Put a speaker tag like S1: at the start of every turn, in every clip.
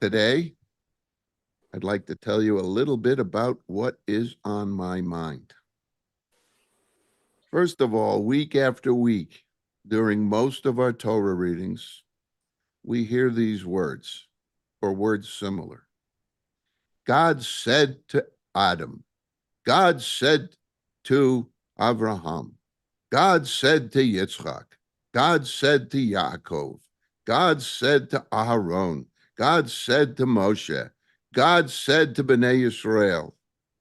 S1: Today, I'd like to tell you a little bit about what is on my mind. First of all, week after week, during most of our Torah readings, we hear these words or words similar. God said to Adam, God said to Abraham, God said to Yitzchak, God said to Yaakov, God said to Aharon, God said to Moshe, God said to Bnei Yisrael,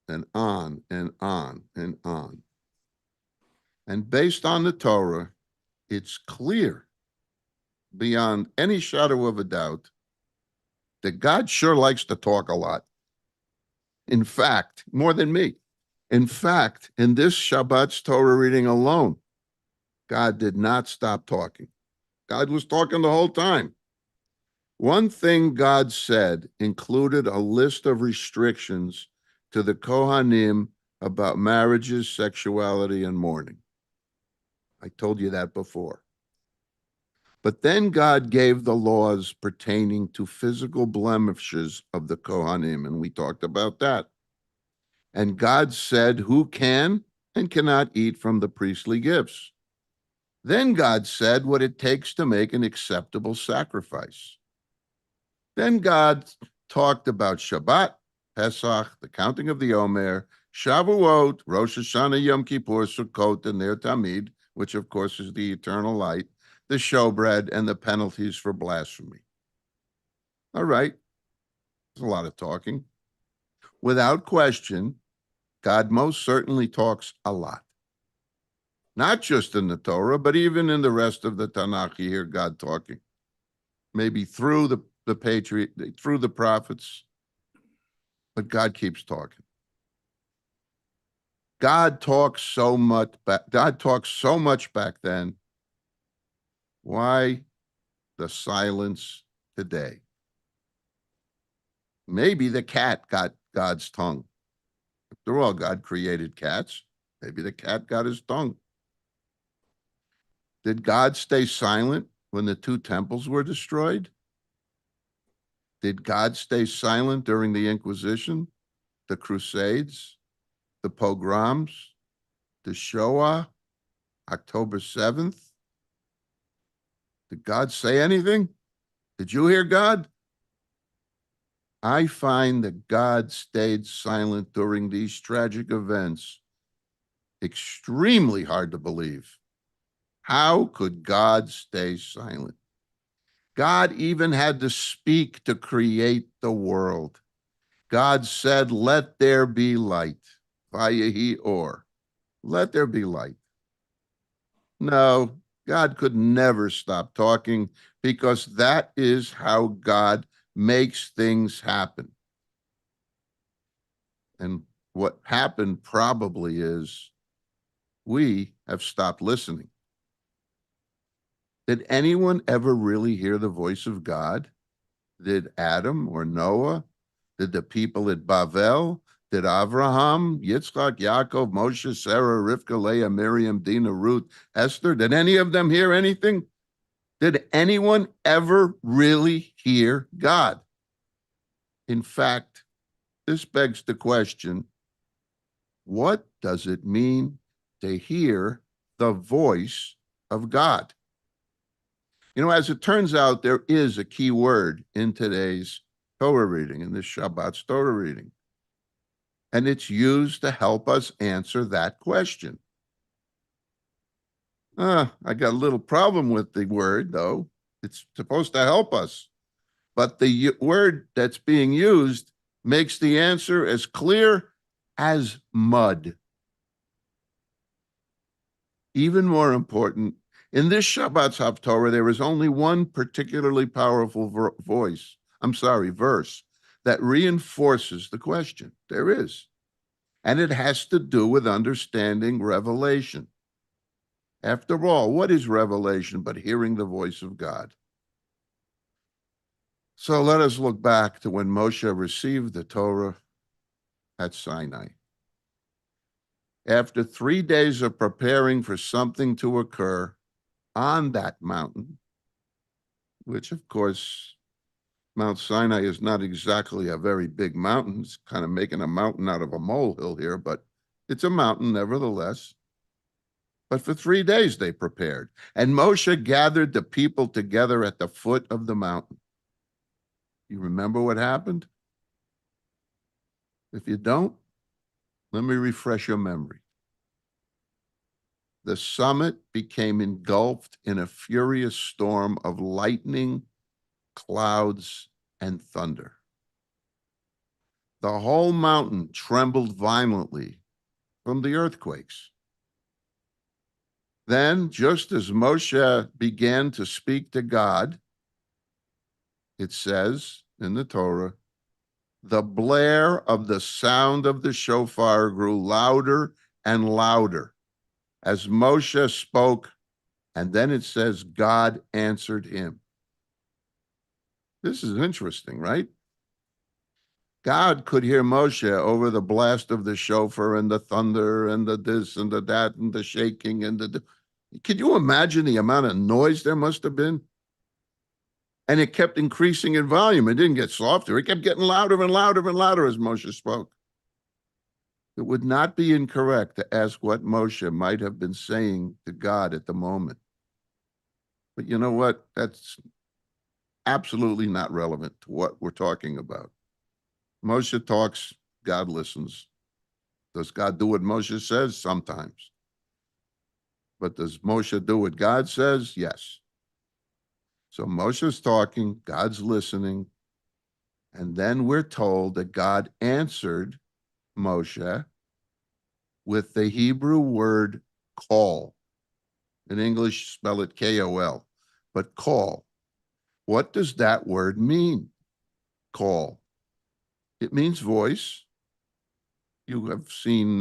S1: and on and on and on. And based on the Torah, it's clear beyond any shadow of a doubt that God sure likes to talk a lot. In fact, more than me. In fact, in this Shabbat's Torah reading alone, God did not stop talking. God was talking the whole time. One thing God said included a list of restrictions to the Kohanim about marriages, sexuality, and mourning. I told you that before. But then God gave the laws pertaining to physical blemishes of the Kohanim, and we talked about that. And God said who can and cannot eat from the priestly gifts. Then God said what it takes to make an acceptable sacrifice. Then God talked about Shabbat, Pesach, the counting of the Omer, Shavuot, Rosh Hashanah, Yom Kippur, Sukkot, and their Tamid, which of course is the eternal light, the showbread, and the penalties for blasphemy. All right, there's a lot of talking. Without question, God most certainly talks a lot. Not just in the Torah, but even in the rest of the Tanakh, you hear God talking. Maybe through the patriot, through the prophets, but God keeps talking. God talks so much back then. Why the silence today? Maybe the cat got God's tongue. After all, God created cats. Maybe the cat got his tongue. Did God stay silent when the two temples were destroyed? Did God stay silent during the Inquisition, the Crusades, the pogroms, the Shoah, October 7th? Did God say anything? Did you hear God? I find that God stayed silent during these tragic events extremely hard to believe. How could God stay silent? God even had to speak to create the world. God said, let there be light. Vayehi or. Let there be light. No, God could never stop talking because that is how God makes things happen. And what happened probably is we have stopped listening. Did anyone ever really hear the voice of God? Did Adam or Noah? Did the people at Bavel? Did Abraham, Yitzchak, Yaakov, Moshe, Sarah, Rivka, Leah, Miriam, Dinah, Ruth, Esther? Did any of them hear anything? Did anyone ever really hear God? In fact, this begs the question, what does it mean to hear the voice of God? You know, as it turns out, there is a key word in today's Torah reading, in this Shabbat's Torah reading. And it's used to help us answer that question. I got a little problem with the word, though. It's supposed to help us. But the word that's being used makes the answer as clear as mud. Even more important, in this Shabbat's Haftorah, there is only one particularly powerful verse that reinforces the question. There is. And it has to do with understanding revelation. After all, what is revelation but hearing the voice of God? So let us look back to when Moshe received the Torah at Sinai. After 3 days of preparing for something to occur on that mountain, which of course Mount Sinai is not exactly a very big mountain. It's kind of making a mountain out of a molehill here, but it's a mountain nevertheless. But for 3 days they prepared. And Moshe gathered the people together at the foot of the mountain. You remember what happened? If you don't, let me refresh your memory. The summit became engulfed in a furious storm of lightning, clouds, and thunder. The whole mountain trembled violently from the earthquakes. Then, just as Moshe began to speak to God, it says in the Torah, the blare of the sound of the shofar grew louder and louder as Moshe spoke, and then it says God answered him. This is interesting, right? God could hear Moshe over the blast of the shofar and the thunder and the this and the that and the shaking and the. Can you imagine the amount of noise there must have been? And it kept increasing in volume. It didn't get softer. It kept getting louder and louder and louder as Moshe spoke. It would not be incorrect to ask what Moshe might have been saying to God at the moment. But you know what? That's absolutely not relevant to what we're talking about. Moshe talks, God listens. Does God do what Moshe says? Sometimes. But does Moshe do what God says? Yes. So Moshe's talking, God's listening, and then we're told that God answered Moshe with the Hebrew word call. In English, spell it K-O-L, but call. What does that word mean? Call. It means voice. You have seen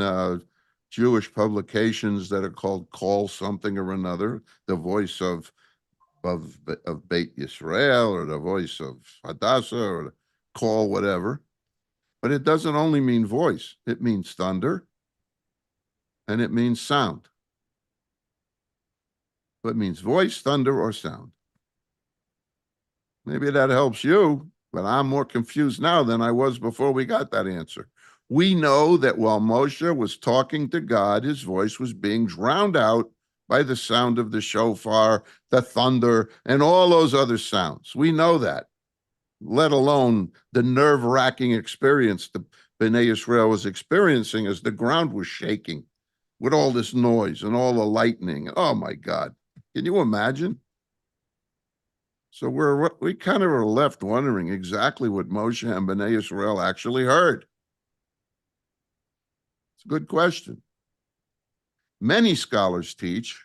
S1: Jewish publications that are called Call Something or Another, the voice of Beit Yisrael or the voice of Hadassah or call whatever. But it doesn't only mean voice. It means thunder and it means sound. But it means voice, thunder, or sound. Maybe that helps you, but I'm more confused now than I was before we got that answer. We know that while Moshe was talking to God, his voice was being drowned out by the sound of the shofar, the thunder, and all those other sounds. We know that, let alone the nerve-wracking experience the Bnei Israel was experiencing as the ground was shaking with all this noise and all the lightning. Oh, my God. Can you imagine? So we kind of are left wondering exactly what Moshe and Bnei Israel actually heard. It's a good question. Many scholars teach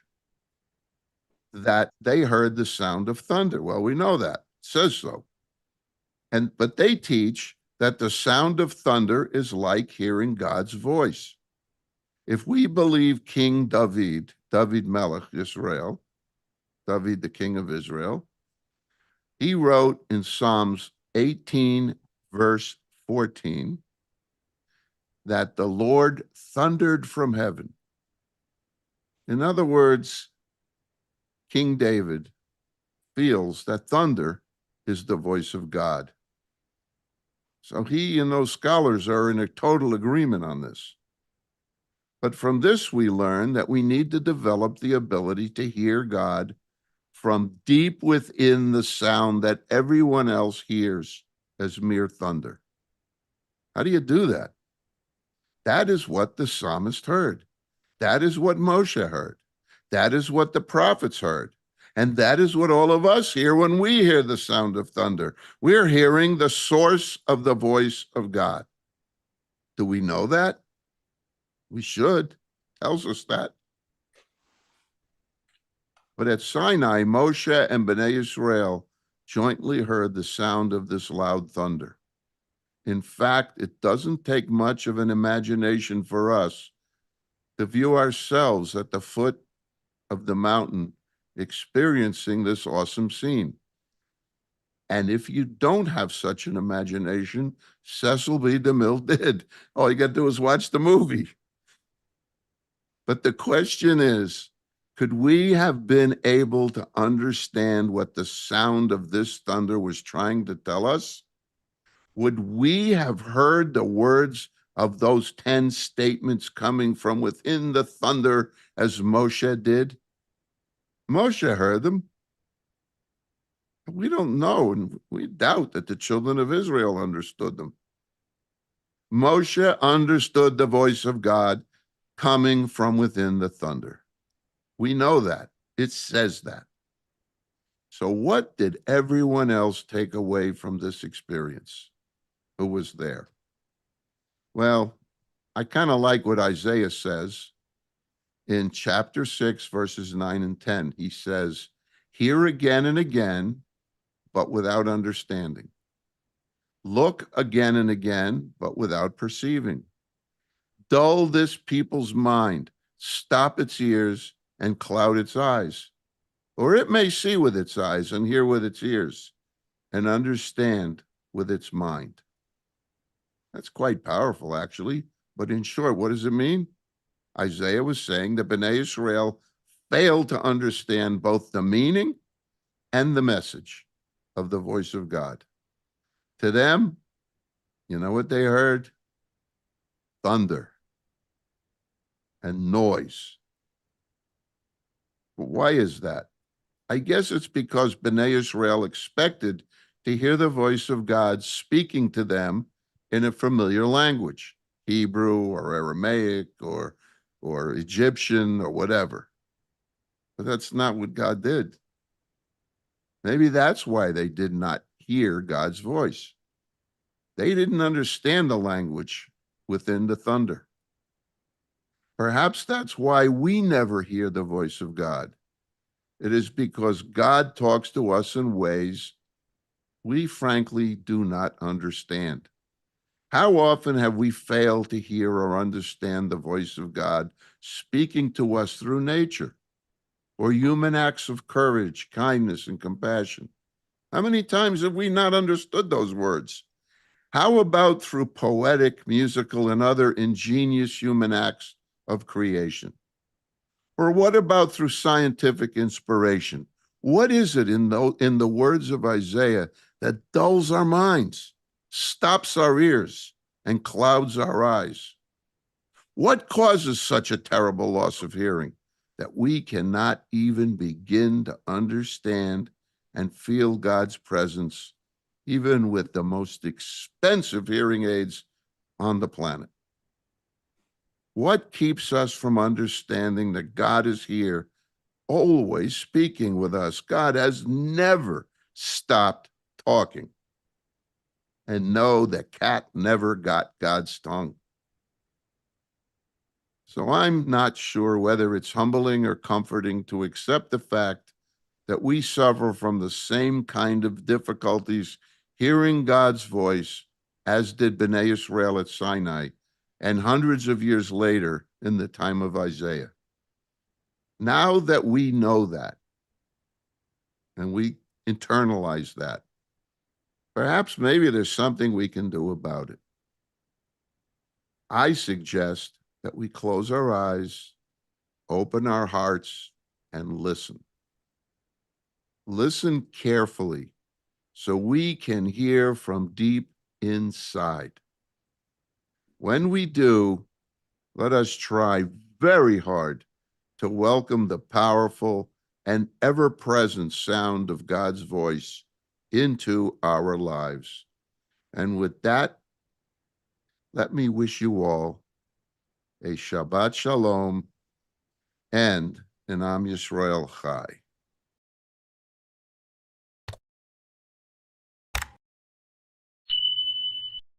S1: that they heard the sound of thunder. Well, we know that. It says so. But they teach that the sound of thunder is like hearing God's voice. If we believe King David Melech Israel, David the king of Israel, he wrote in Psalms 18, verse 14, that the Lord thundered from heaven. In other words, King David feels that thunder is the voice of God. So he and those scholars are in a total agreement on this. But from this, we learn that we need to develop the ability to hear God from deep within the sound that everyone else hears as mere thunder. How do you do that? That is what the psalmist heard. That is what Moshe heard. That is what the prophets heard. And that is what all of us hear when we hear the sound of thunder. We're hearing the source of the voice of God. Do we know that? We should. Tells us that. But at Sinai, Moshe and Bnei Israel jointly heard the sound of this loud thunder. In fact, it doesn't take much of an imagination for us to view ourselves at the foot of the mountain experiencing this awesome scene. And if you don't have such an imagination, Cecil B. DeMille did. All you got to do is watch the movie. But the question is, Could we have been able to understand what the sound of this thunder was trying to tell us? Would we have heard the words of those 10 statements coming from within the thunder as Moshe did? Moshe heard them. We don't know, and we doubt that the children of Israel understood them. Moshe understood the voice of God coming from within the thunder. We know that. It says that. So what did everyone else take away from this experience who was there? Well, I kind of like what Isaiah says in chapter 6, verses 9 and 10. He says, hear again and again, but without understanding. Look again and again, but without perceiving. Dull this people's mind, stop its ears, and cloud its eyes. Or it may see with its eyes and hear with its ears and understand with its mind. That's quite powerful, actually. But in short, what does it mean? Isaiah was saying that Bnei Israel failed to understand both the meaning and the message of the voice of God. To them, you know what they heard? Thunder and noise. But why is that? I guess it's because Bnei Israel expected to hear the voice of God speaking to them in a familiar language, Hebrew or Aramaic or Egyptian or whatever. But that's not what God did. Maybe that's why they did not hear God's voice. They didn't understand the language within the thunder. Perhaps that's why we never hear the voice of God. It is because God talks to us in ways we frankly do not understand. How often have we failed to hear or understand the voice of God speaking to us through nature or human acts of courage, kindness, and compassion? How many times have we not understood those words? How about through poetic, musical, and other ingenious human acts of creation? Or what about through scientific inspiration? What is it in the words of Isaiah that dulls our minds, stops our ears, and clouds our eyes? What causes such a terrible loss of hearing that we cannot even begin to understand and feel God's presence, even with the most expensive hearing aids on the planet? What keeps us from understanding that God is here, always speaking with us? God has never stopped talking. And no, the cat never got God's tongue. So I'm not sure whether it's humbling or comforting to accept the fact that we suffer from the same kind of difficulties hearing God's voice as did Bnei Israel at Sinai and hundreds of years later in the time of Isaiah. Now that we know that and we internalize that, perhaps maybe there's something we can do about it. I suggest that we close our eyes, open our hearts, and listen. Listen carefully so we can hear from deep inside. When we do, let us try very hard to welcome the powerful and ever-present sound of God's voice into our lives. And with that, let me wish you all a Shabbat Shalom and an Am Yisrael Chai.